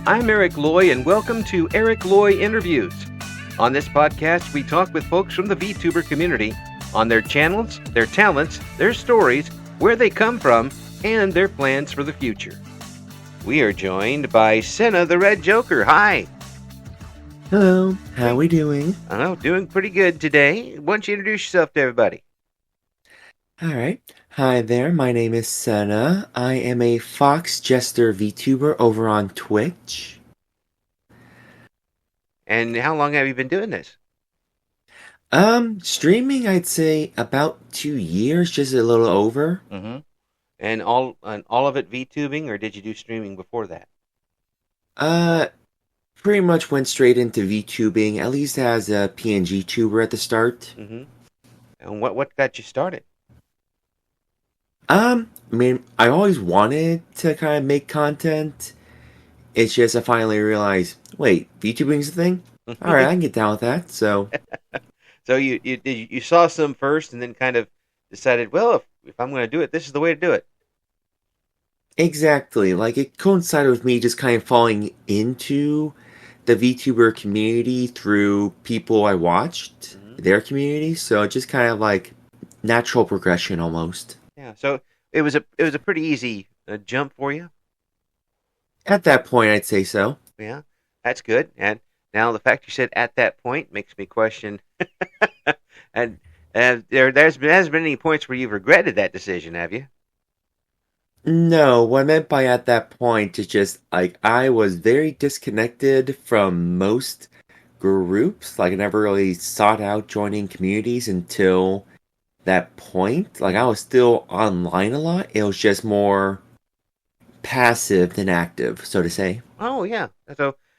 I'm Eric Loy, and welcome to Eric Loy Interviews. On this podcast, we talk with folks from the VTuber community on their channels, their talents, their stories, where they come from, and their plans for the future. We are joined by Sena the Red Joker. Hi. Hello, how are we doing? Doing pretty good today. Why don't you introduce yourself to everybody? Alright. Hi there, my name is Sena. I am a Fox Jester VTuber over on Twitch. And how long have you been doing this? Streaming, I'd say about 2 years, just a little over. Mm-hmm. And all of it VTubing, or did you do streaming before that? Pretty much went straight into VTubing, at least as a PNG tuber at the start. Mm-hmm. And what got you started? I always wanted to kind of make content. It's just I finally realized, wait, VTubing's a thing? Alright, I can get down with that, so... So you saw some first and then kind of decided, well, if I'm going to do it, this is the way to do it. Exactly. Like, it coincided with me just kind of falling into the VTuber community through people I watched, their community, so it just kind of like natural progression almost. Yeah, so it was a pretty easy jump for you. At that point, I'd say so. Yeah, that's good. And now the fact you said at that point makes me question. And hasn't been any points where you've regretted that decision, have you? No, what I meant by at that point is just like I was very disconnected from most groups. Like I never really sought out joining communities until that point. Like I was still online a lot. It was just more passive than active, so to say. Oh yeah.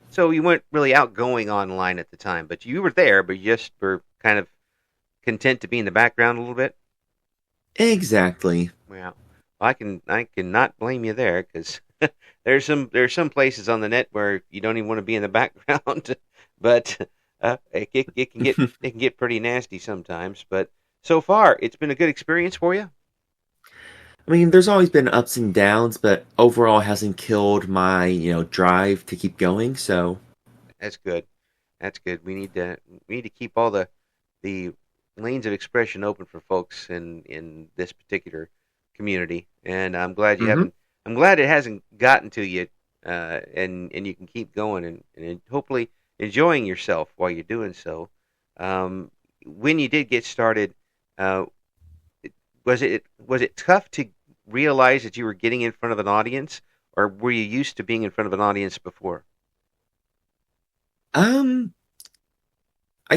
So you weren't really outgoing online at the time, but you were there, but you just were kind of content to be in the background a little bit. Exactly. Yeah. Well, I cannot blame you there because there's some places on the net where you don't even want to be in the background, but it can get pretty nasty sometimes. But so far, it's been a good experience for you. I mean, there's always been ups and downs, but overall it hasn't killed my, drive to keep going, so... That's good. That's good. We need to keep all the lanes of expression open for folks in this particular community, and I'm glad you haven't. I'm glad it hasn't gotten to you, and you can keep going and hopefully enjoying yourself while you're doing so. When you did get started, was it tough to realize that you were getting in front of an audience, or were you used to being in front of an audience before? I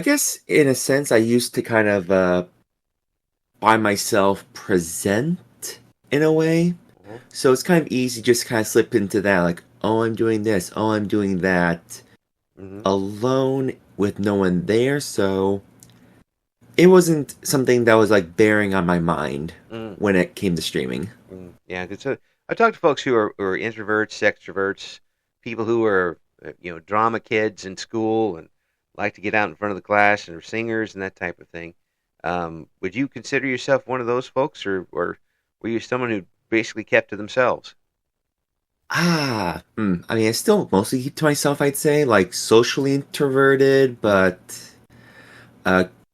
guess in a sense I used to kind of by myself present in a way. Mm-hmm. So it's kind of easy just kind of slip into that, like, oh, I'm doing this, oh, I'm doing that, alone with no one there, so it wasn't something that was, like, bearing on my mind when it came to streaming. Yeah, because I talk to folks who are introverts, extroverts, people who are, drama kids in school and like to get out in front of the class and are singers and that type of thing. Would you consider yourself one of those folks, or were you someone who basically kept to themselves? I mean, I still mostly keep to myself, I'd say, like, socially introverted, but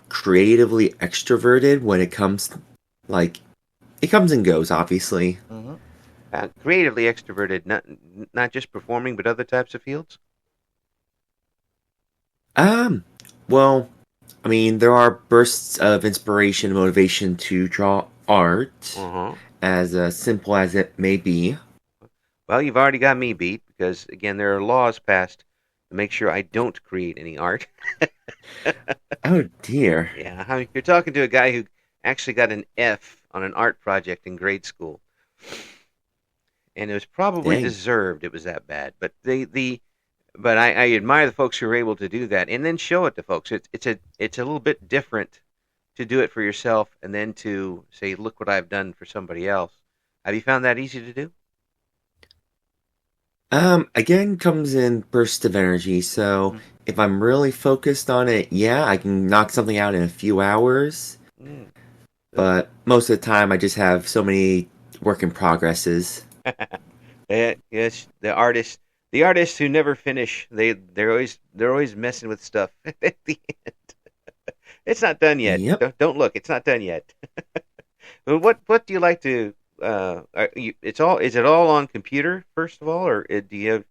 creatively extroverted when it comes, like, it comes and goes, obviously. Creatively extroverted, not just performing, but other types of fields? Well, I mean, there are bursts of inspiration and motivation to draw art, as simple as it may be. Well, you've already got me beat, because, again, there are laws passed to make sure I don't create any art. Oh, dear. Yeah, I mean, you're talking to a guy who actually got an F on an art project in grade school. And it was probably deserved. It was that bad. But but I admire the folks who are able to do that and then show it to folks. It's a little bit different to do it for yourself and then to say, look what I've done for somebody else. Have you found that easy to do? Again, comes in bursts of energy, so if I'm really focused on it, yeah, I can knock something out in a few hours. But most of the time, I just have so many work in progresses. Yes, the the artists who never finish, they're always messing with stuff at the end. It's not done yet. Yep. Don't look. It's not done yet. Well, what do you like to? It's all. Is it all on computer first of all, or do you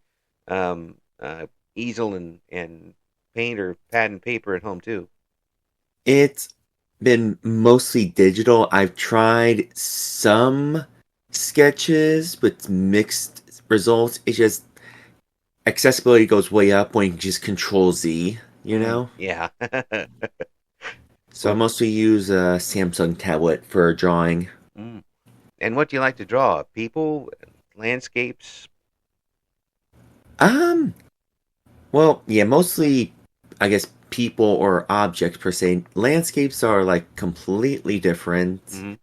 have easel and paint or pad and paper at home too? It's been mostly digital. I've tried some sketches with mixed results. It's just accessibility goes way up when you just control Z, you know? Yeah. So I Well, mostly use a Samsung tablet for drawing. mm. And what do you like to draw? People, landscapes. Um, well, yeah, mostly, I guess, people or objects per se. Landscapes are like completely different. Mm-hmm.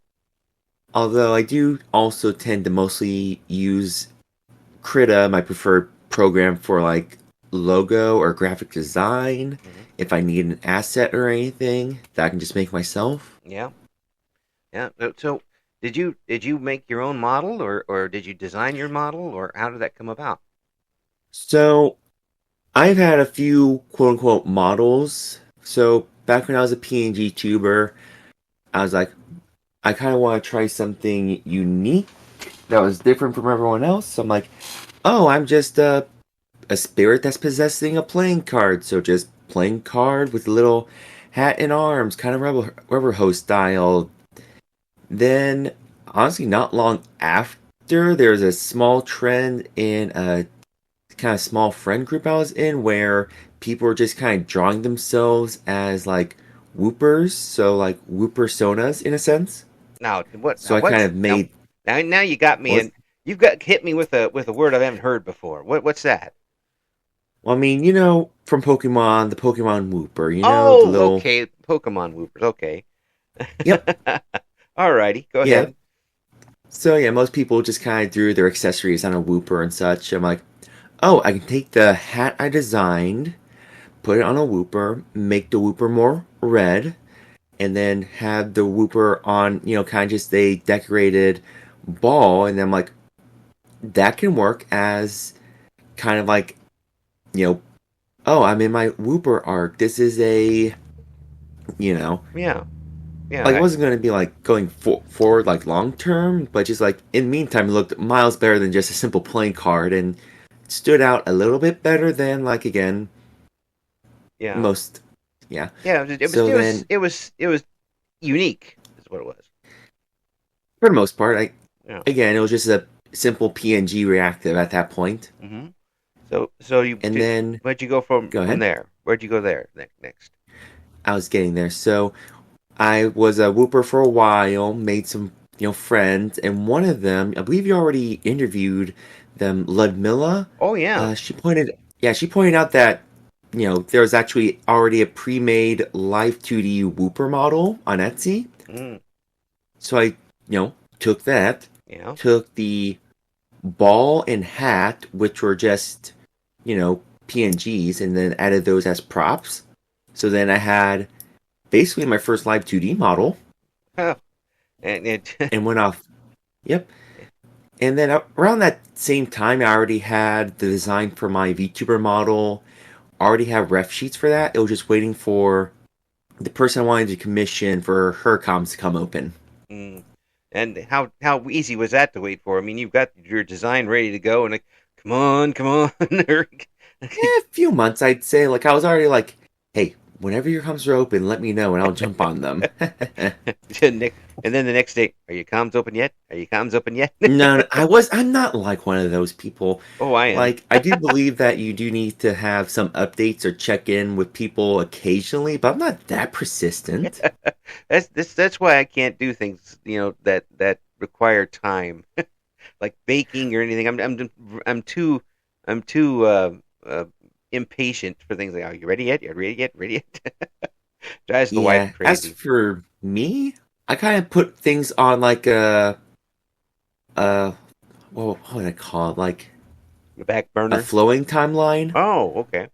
Although I do also tend to mostly use Krita, my preferred program for like logo or graphic design. Mm-hmm. If I need an asset or anything that I can just make myself. Yeah. Yeah. So, did you make your own model, or did you design your model, or how did that come about? So I've had a few quote unquote models. So back when I was a PNG tuber, I was like, I kind of want to try something unique that was different from everyone else. So I'm like, oh, I'm just a spirit that's possessing a playing card. So just playing card with a little hat and arms, kind of rubber hose style. Then, honestly, not long after, there's a small trend in a kind of small friend group I was in where people were just kind of drawing themselves as like whoopers, so like whooper sonas in a sense. Now, what? So Now, I kind what's of now? made Now you got me, was and you've got hit me with a word I haven't heard before. What's that? well, I mean, from Pokemon, the Pokemon Whooper, the Oh, little okay, Pokemon Whoopers. Okay. yep, Alrighty, go yeah. ahead. So yeah, most people just kind of threw their accessories on a Whooper and such. I'm like, oh, I can take the hat I designed, put it on a Whooper, make the Whooper more red, and then have the Whooper on, kind of just a decorated ball. And then I'm like, that can work as kind of like, you know, oh, I'm in my Whooper arc. This is you know, Yeah, yeah, like it wasn't going to be like going forward like long term, but just like in the meantime, it looked miles better than just a simple playing card and stood out a little bit better than like again yeah, most, yeah. yeah. It was, So it was, then, it was, it was unique. Is what it was. for the most part, Yeah. again, it was just a simple PNG reactive at that point. Hmm. So you And did. then, Where'd you go from go from ahead. there? Where'd you go there next? I was getting there. So I was a whooper for a while, made some, friends, and one of them, I believe you already interviewed them, Ludmilla. Oh yeah. She pointed out that, there was actually already a pre-made live 2D whooper model on Etsy. Mm, So I, took that, yeah. took the ball and hat, which were just, PNGs, and then added those as props. So then I had basically my first live 2D model Oh, and it. and went off. Yep. And then around that same time, I already had the design for my VTuber model, already have ref sheets for that. It was just waiting for the person I wanted to commission for her comms to come open. Mm. And how easy was that to wait for? I mean, you've got your design ready to go, and like, come on. A few months, I'd say. Like, I was already like, hey, whenever your comms are open, let me know and I'll jump on them. And then the next day, are your comms open yet? Are your comms open yet? No, I'm not like one of those people. Oh, I am. Like, I do believe that you do need to have some updates or check in with people occasionally, but I'm not that persistent. That's why I can't do things that require time, like baking or anything. I'm too uh, impatient for things like, are you ready yet? Are you ready yet? Ready yet? Drives the wife Yeah, as crazy. for me, I kind of put things on like a, well, what would I call it? Like The back a burner. flowing timeline. Oh, okay.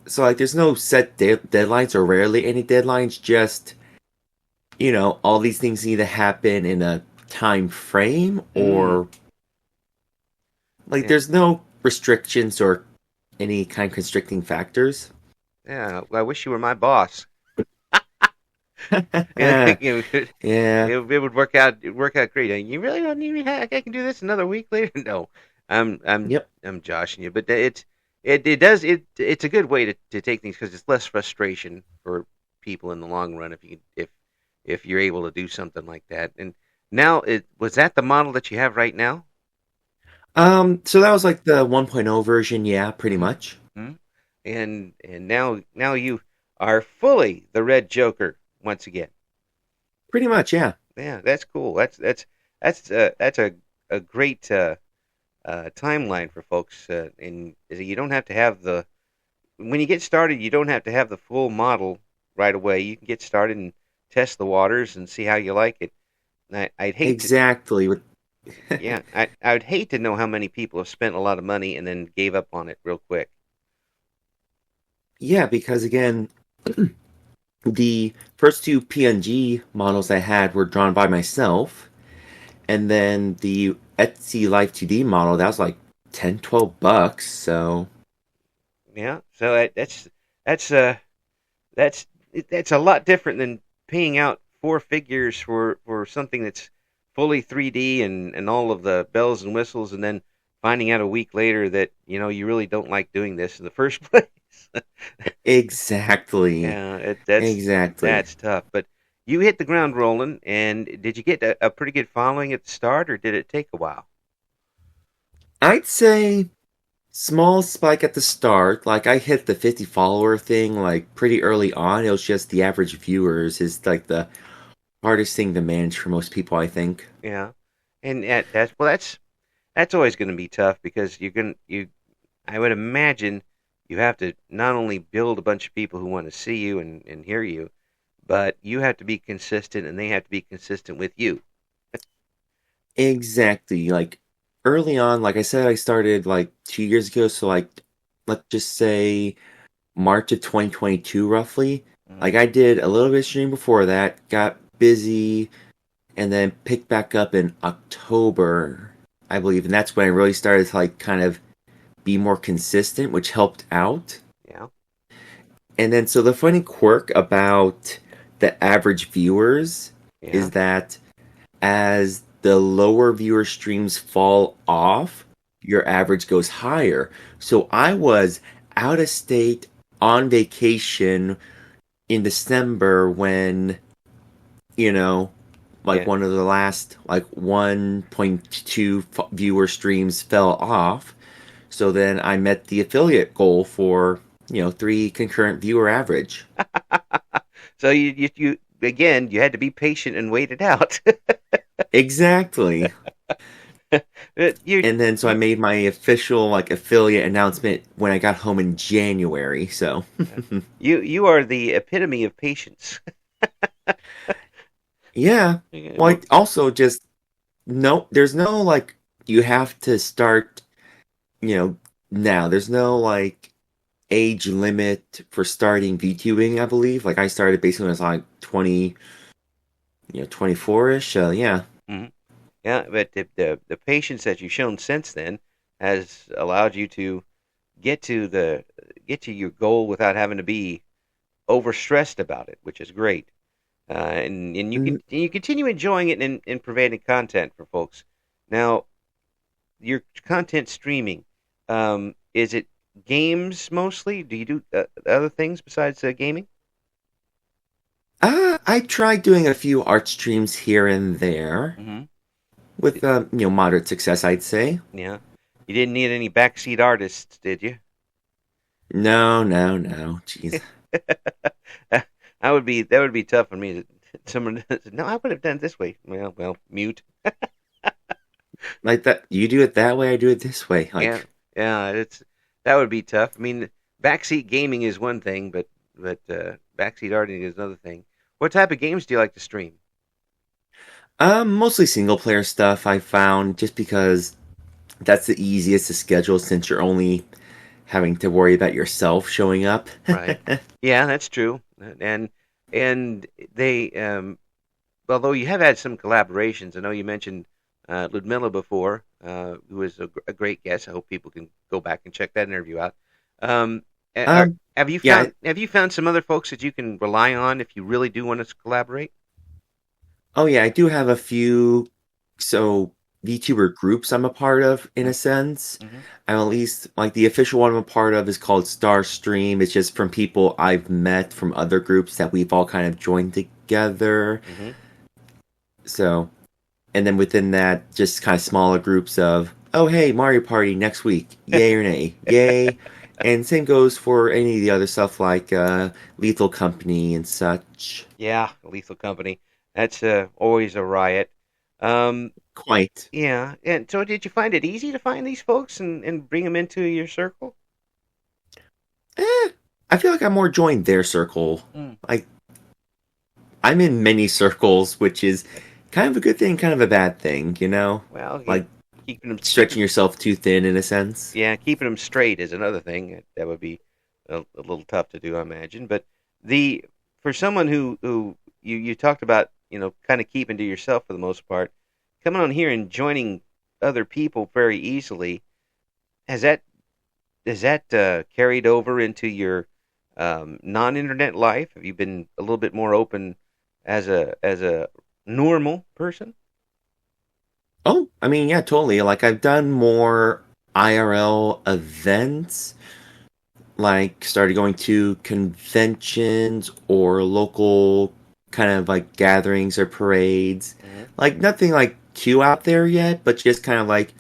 So, like, there's no set deadlines or rarely any deadlines, just, all these things need to happen in a time frame Mm, or, like, yeah. there's no restrictions or any kind of constricting factors. Yeah, well, I wish you were my boss. And Yeah. it would work out great. You really don't need me? I can do this another week later. No, I'm I'm Yep. I'm joshing you, but it's a good way to take things because it's less frustration for people in the long run if you're able to do something like that. And now it was that the model that you have right now? So that was like the 1.0 version, yeah, pretty Mm-hmm. much. Mm-hmm. And now you are fully the Red Joker once again. Pretty much, yeah. Yeah, that's cool. That's a great timeline for folks. And you don't have to have the when you get started, you don't have to have the full model right away. You can get started and test the waters and see how you like it. I'd hate to, Exactly. yeah, I'd hate to know how many people have spent a lot of money and then gave up on it real quick. Yeah, because again, the first two PNG models I had were drawn by myself, and then the Etsy Life 2D model, that was like 10, $12. So Yeah, so that's uh that's that's a lot different than paying out four figures for something that's fully 3D and all of the bells and whistles, and then finding out a week later that you really don't like doing this in the first place. exactly. Yeah, Exactly. that's tough. But you hit the ground rolling, and did you get a pretty good following at the start, or did it take a while? I'd say small spike at the start. Like I hit the 50 follower thing like pretty early on. It was just the average viewers is like the hardest thing to manage for most people, I think. Yeah, and that's always going to be tough because I would imagine you have to not only build a bunch of people who want to see you and hear you, but you have to be consistent and they have to be consistent with you. Exactly. Like early on, like I said, I started like 2 years ago. So like, let's just say March of 2022, roughly. Mm, Like I did a little bit of stream before that, got busy, and then picked back up in October, I believe, and that's when I really started to like kind of be more consistent, which helped out. yeah, And then so the funny quirk about the average viewers yeah. is that as the lower viewer streams fall off, your average goes higher. So I was out of state on vacation in December when, you know, like Yeah. one of the last like 1.2 viewer streams fell off. So then I met the affiliate goal for, 3 concurrent viewer average. So you again you had to be patient and wait it out. Exactly. you And then so I you made my official like affiliate announcement when I got home in January. So you are the epitome of patience. yeah. Yeah, Well, I also just no there's no like you have to start, you know, now. There's no like age limit for starting VTubing, I believe. Like I started basically when I was like 20, 24ish. So yeah. mhm. Yeah, but the patience that you've shown since then has allowed you to get to the get to your goal without having to be overstressed about it, which is great. And you continue enjoying it and providing content for folks. Now, your content streaming, is it games mostly? Do you do other things besides gaming? I tried doing a few art streams here and there Mm-hmm. with moderate success, I'd say. Yeah. You didn't need any backseat artists, did you? No, no, no. Jeez. That would be tough for me. Someone said, no, I would have done it this way. Well, mute. Like that you do it that way, I do it this way. Yeah, Like yeah, that would be tough. I mean, backseat gaming is one thing, but backseat arting is another thing. What type of games do you like to stream? mostly single player stuff I found just because that's the easiest to schedule since you're only having to worry about yourself showing up. Right. Yeah, that's true. And they although you have had some collaborations, I know you mentioned Ludmilla before, who was a great guest. I hope people can go back and check that interview out. Um, Um, yeah, have you found some other folks that you can rely on if you really do want to collaborate? oh yeah, I do have a few so VTuber groups I'm a part of in a sense. Mm-hmm. I'm at least like the official one I'm a part of is called Star Stream. It's just from people I've met from other groups that we've all kind of joined together. Mm-hmm. So, and then within that, just kind of smaller groups of, oh hey, Mario Party next week, yay or nay, yay. And same goes for any of the other stuff like Lethal Company and such. Yeah, Lethal Company. That's always a riot. Um, Quite. yeah, and so did you find it easy to find these folks and bring them into your circle? Eh, I feel like I'm more joined their circle. Mm. Like I'm in many circles, which is kind of a good thing, kind of a bad thing, you know? Well, Like keeping them stretching yourself too thin in a sense. yeah, keeping them straight is another thing that would be a little tough to do, I imagine. But the for someone who you talked about, kind of keeping to yourself for the most part, coming on here and joining other people very easily, has that carried over into your non-internet life? Have you been a little bit more open as a normal person? Oh, I mean, yeah, totally. Like I've done more IRL events, like started going to conventions or local kind of like gatherings or parades. Hmm. Like nothing like too out there yet, but just kind of like,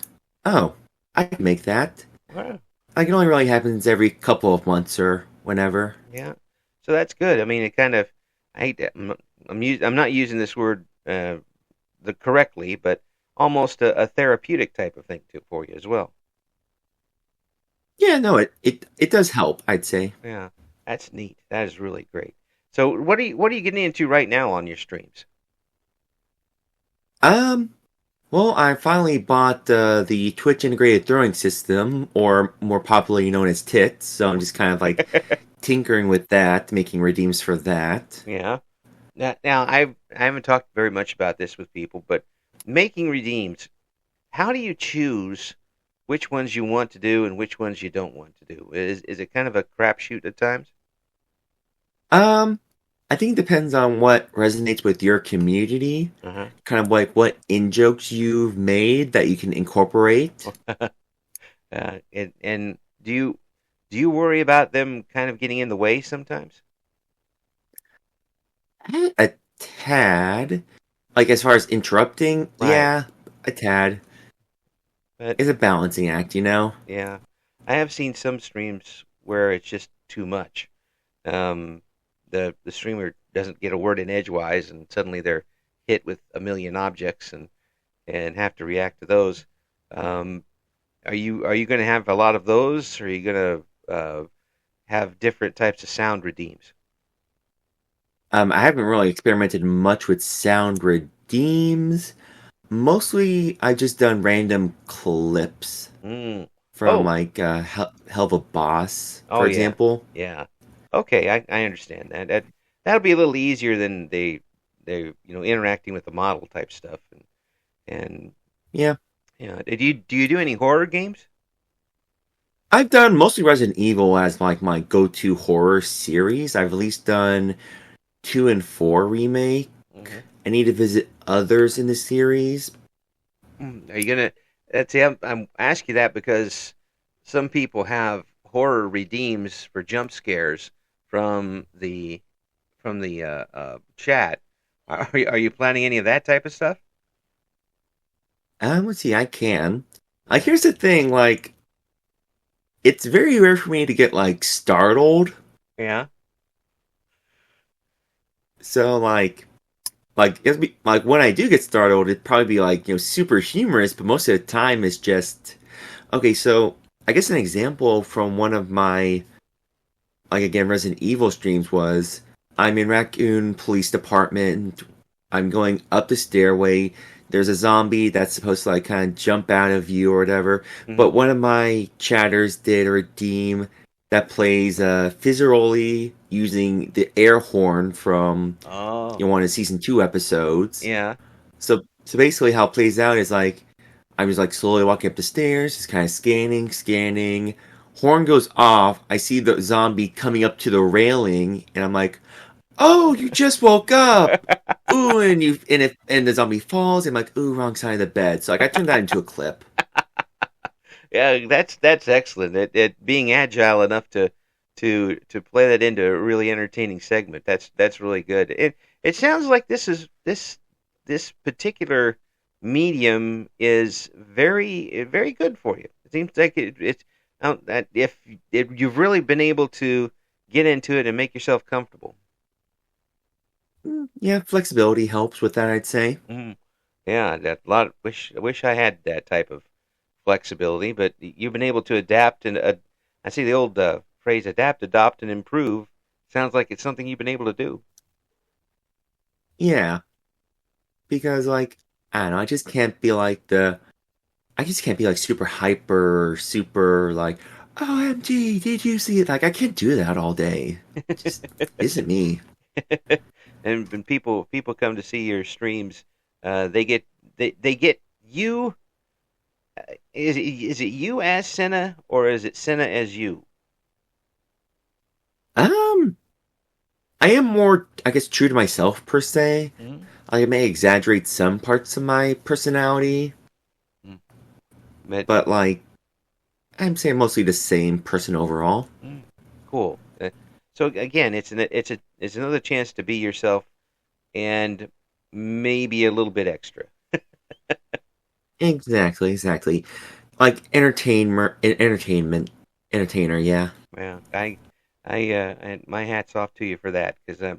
oh, I can make that. Wow. Like it only really happens every couple of months or whenever. Yeah. So that's good. I mean, it kind of, I hate that. I'm not using this word the correctly, but almost a therapeutic type of thing for you as well. Yeah, no, it does help, I'd say. Yeah. That's neat. That is really great. So what are you getting into right now on your streams? Um, well, I finally bought the Twitch integrated throwing system, or more popularly known as TITS. So I'm just kind of like tinkering with that, making redeems for that. Yeah. Now I haven't talked very much about this with people, but making redeems, how do you choose which ones you want to do and which ones you don't want to do? Is it kind of a crapshoot at times? Um, I think it depends on what resonates with your community, Uh kind of like what in jokes you've made that you can incorporate. huh. And do you worry about them kind of getting in the way sometimes? A tad. Like as far as interrupting, Right. yeah, a tad. But It's a balancing act, you know? yeah, I have seen some streams where it's just too much. Um, the streamer doesn't get a word in edgewise, and suddenly they're hit with a million objects and have to react to those. Um, are you going to have a lot of those? Or are you going to have different types of sound redeems? I haven't really experimented much with sound redeems. Mostly, I've just done random clips Mm. from Oh, like Hell of a Boss, oh for yeah, example. yeah. Okay, I understand that. That'll be a little easier than they interacting with the model type stuff and Yeah, yeah. Do you do any horror games? I've done mostly Resident Evil as like my go-to horror series. I've at least done 2 and 4 remake. Hmm. I need to visit others in the series. Are you gonna? See, I'm asking you that because some people have horror redeems for jump scares from the chat. Are you planning any of that type of stuff? Let's see, I can. Like, here's the thing, like, it's very rare for me to get like startled. Yeah. So like when I do get startled, it'd probably be like super humorous, but most of the time it's just okay. So I guess an example from one of my like again Resident Evil streams was I'm in Raccoon Police Department. I'm going up the stairway. There's a zombie that's supposed to like kind of jump out of you or whatever. Hmm. But one of my chatters did a redeem that plays Fizzeroli using the air horn from Oh. one of season 2 episodes. Yeah. So So basically, how it plays out is like I'm just like slowly walking up the stairs, just kind of scanning, scanning. Horn goes off. I see the zombie coming up to the railing, and I'm like, "Oh, you just woke up!" Ooh, and the zombie falls. And I'm like, "Ooh, wrong side of the bed." So like I turned that into a clip. Yeah, that's excellent. It being agile enough to play that into a really entertaining segment. That's really good. It sounds like this particular medium is very good for you. It seems like it's that if you've really been able to get into it and make yourself comfortable. Yeah, flexibility helps with that, I'd say. Mm. Yeah, that lot. I wish I had that type of flexibility, but you've been able to adapt and I see the old phrase adapt, adopt, and improve. Sounds like it's something you've been able to do. Yeah, because like I don't know, I just can't be like super hyper, super like, OMG, did you see it? Like I can't do that all day. Just isn't me. And when people come to see your streams, they get they get you. Is it you as Senna or is it Senna as you? Um, I am more, I guess, true to myself per se. Mm-hmm. I may exaggerate some parts of my personality, But but like I'm saying mostly the same person overall. mm, cool. So again, it's another chance to be yourself and maybe a little bit extra. Exactly, exactly. Like entertainer, yeah. Well, my hat's off to you for that because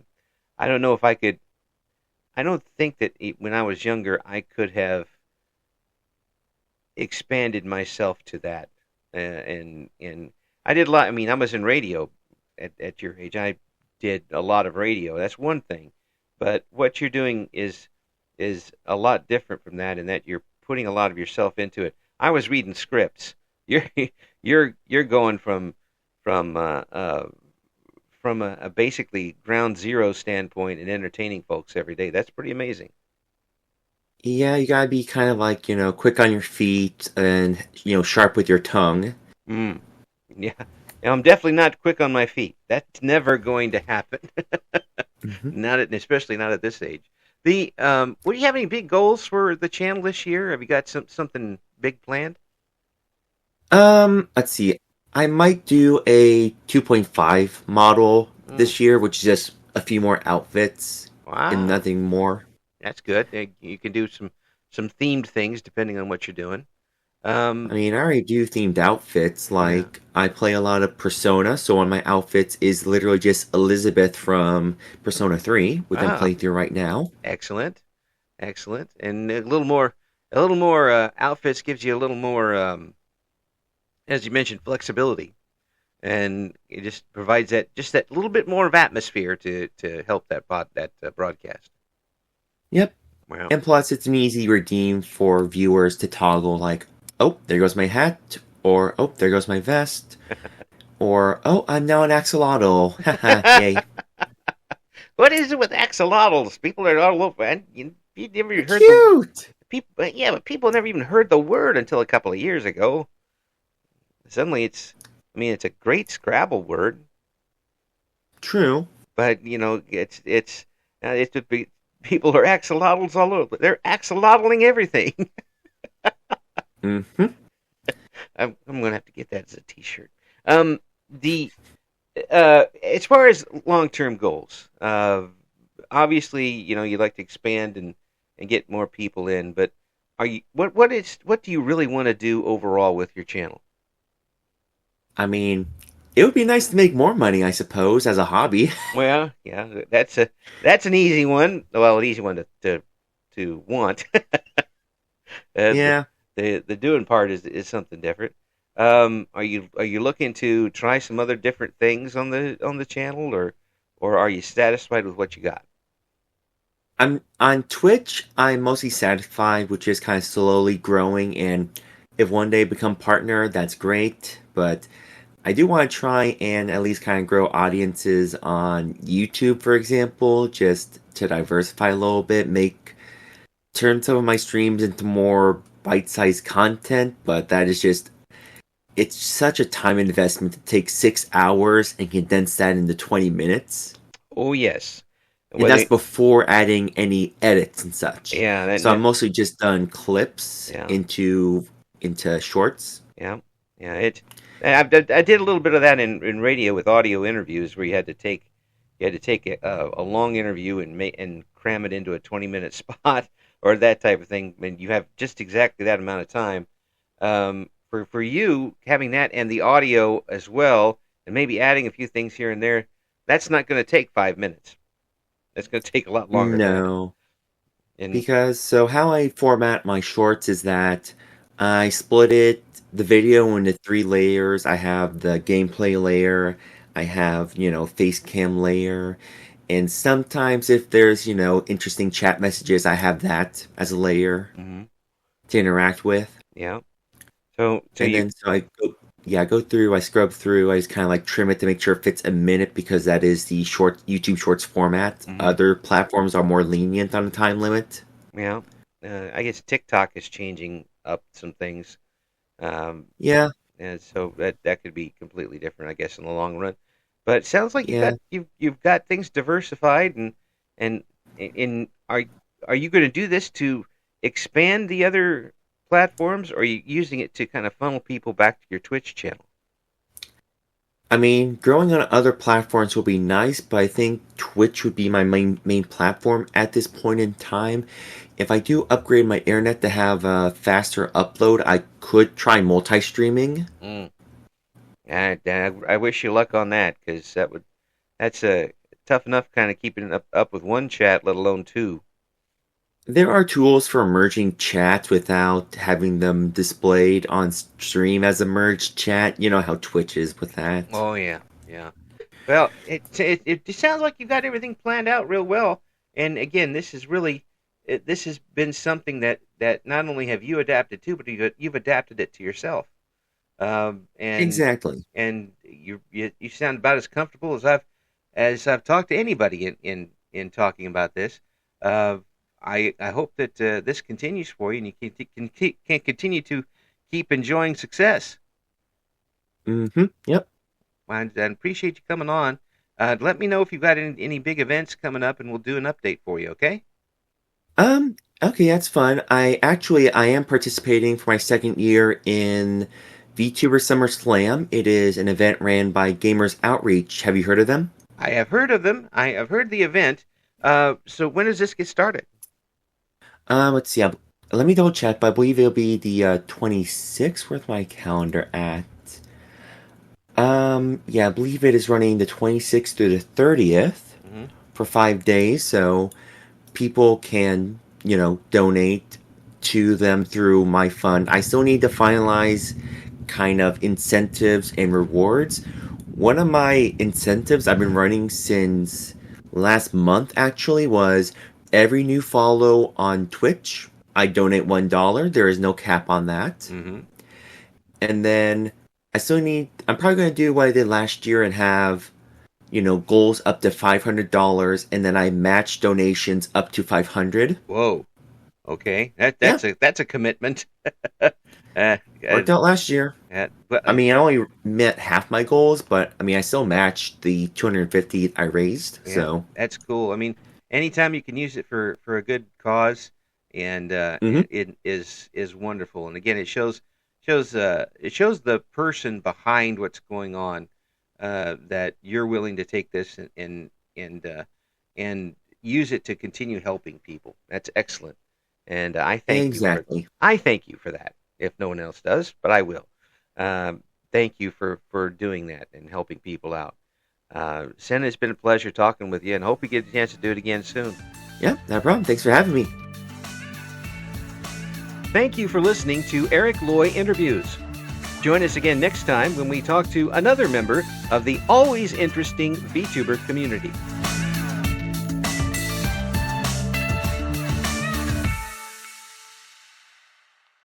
I don't know if I could. I don't think that when I was younger I could have expanded myself to that. And I did a lot. I mean, I was in radio at your age. I did a lot of radio. That's one thing, but what you're doing is a lot different from that, in that you're putting a lot of yourself into it. I was reading scripts. You're you're going from from a basically ground zero standpoint and entertaining folks every day. That's pretty amazing. Yeah, you gotta be kind of like, quick on your feet and, sharp with your tongue. Mm. Yeah. I'm definitely not quick on my feet. That's never going to happen. hmm Especially not at this age. The do you have any big goals for the channel this year? Have you got something big planned? let's see. I might do a 2.5 model Mm. this year, which is just a few more outfits and Wow, nothing more. that's good. You can do some themed things depending on what you're doing. I Um, mean, I already do themed outfits. yeah. Like, I play a lot of Persona, so one of my outfits is literally just Elizabeth from Persona 3, which I'm Ah, playing through right now. excellent, excellent. And a little more outfits gives you a little more, as you mentioned, flexibility, and it just provides that little bit more of atmosphere to help that broadcast. Yep. Wow. And plus, it's an easy redeem for viewers to toggle, like, oh, there goes my hat, or oh, there goes my vest, or oh, I'm now an axolotl. Haha, yay. What is it with axolotls? People are all over. And you never They're heard the cute! people. Yeah, but people never even heard the word until a couple of years ago. Suddenly, I mean, it's a great Scrabble word, True. but it's people are axolotls all over. They're axolotling everything. hmm I'm gonna have to get that as a T-shirt. The As far as long-term goals, obviously, you'd like to expand and get more people in, but what do you really want to do overall with your channel? I mean, it would be nice to make more money, I suppose, as a hobby. Well, yeah, that's an easy one. Well, an easy one to want. the, yeah. the doing part is something different. Are you looking to try some other different things on the channel, or are you satisfied with what you got? I'm on Twitch. I'm mostly satisfied with just kind of slowly growing, and if one day become partner, that's great. But I do want to try and at least kind of grow audiences on YouTube, for example, just to diversify a little bit, make turn some of my streams into more bite-sized content, but that is just it's such a time investment to take 6 hours and condense that into 20 minutes. Oh yes. And that's Whether before adding any edits and such. yeah, So I'm mostly just done clips yeah. into shorts. Yeah, yeah. I did a little bit of that in radio with audio interviews where you had to take a long interview and cram it into a 20-minute spot or that type of thing. And you have just exactly that amount of time. For you having that and the audio as well, and maybe adding a few things here and there, that's not going to take 5 minutes. That's going to take a lot longer than that. No, And because so how I format my shorts is that I split the video into 3 layers. I have the gameplay layer, I have, face cam layer, and sometimes if there's, interesting chat messages, I have that as a layer mm-hmm. to interact with. Yeah. So And you then I go through, I scrub through, I just kind of like trim it to make sure it fits a minute because that is the short YouTube Shorts format. mm-hmm. Other platforms are more lenient on the time limit. Yeah. I guess TikTok is changing up some things. Yeah, And so that could be completely different, I guess, in the long run. But it sounds like yeah. you've got things diversified, and are you going to do this to expand the other platforms, or are you using it to kind of funnel people back to your Twitch channel? I mean, growing on other platforms will be nice, but I think Twitch would be my main platform at this point in time. If I do upgrade my internet to have a faster upload, I could try multi-streaming. Mm. I wish you luck on that because that's a tough enough kind of keeping it up with one chat, let alone two. There are tools for merging chats without having them displayed on stream as a merged chat. You know how Twitch is with that. Oh yeah, yeah. Well, it just sounds like you've got everything planned out real well. And again, this has been something that not only have you adapted to, but you've adapted it to yourself. And Exactly. you sound about as comfortable as I've talked to anybody in talking about this. I hope that this continues for you and you can continue to keep enjoying success. Mm-hmm. Yep. And appreciate you coming on. Let me know if you've got any big events coming up, and we'll do an update for you. Okay? Okay, that's fun. I am participating for my second year in VTuber Summer Slam. It is an event ran by Gamers Outreach. Have you heard of them? I have heard of them. I have heard the event. So when does this get started? Let's see. Let me double check, but I believe it'll be the 26th. Where's my calendar at? Yeah, I believe it is running the 26th through the 30th for 5 days. So people can, donate to them through my fund. I still need to finalize kind of incentives and rewards. One of my incentives I've been running since last month actually was every new follow on Twitch, I donate $1. There is no cap on that. Mm-hmm. And then I'm probably going to do what I did last year and have, goals up to $500, and then I match donations up to $500. Whoa. Okay. That's a commitment. Worked out last year. But I mean, I only met half my goals, but I mean, I still matched the 250 I raised. yeah, So that's cool. I mean, anytime you can use it for a good cause, and it is wonderful. And again, it shows the person behind what's going on, that you're willing to take this and use it to continue helping people. That's excellent, and I thank you for that. If no one else does, but I will. Thank you for doing that and helping people out. Sena, it's been a pleasure talking with you, and hope you get a chance to do it again soon. Yeah, no problem. Thanks for having me. Thank you for listening to Eric Loy Interviews. Join us again next time when we talk to another member of the always interesting VTuber community.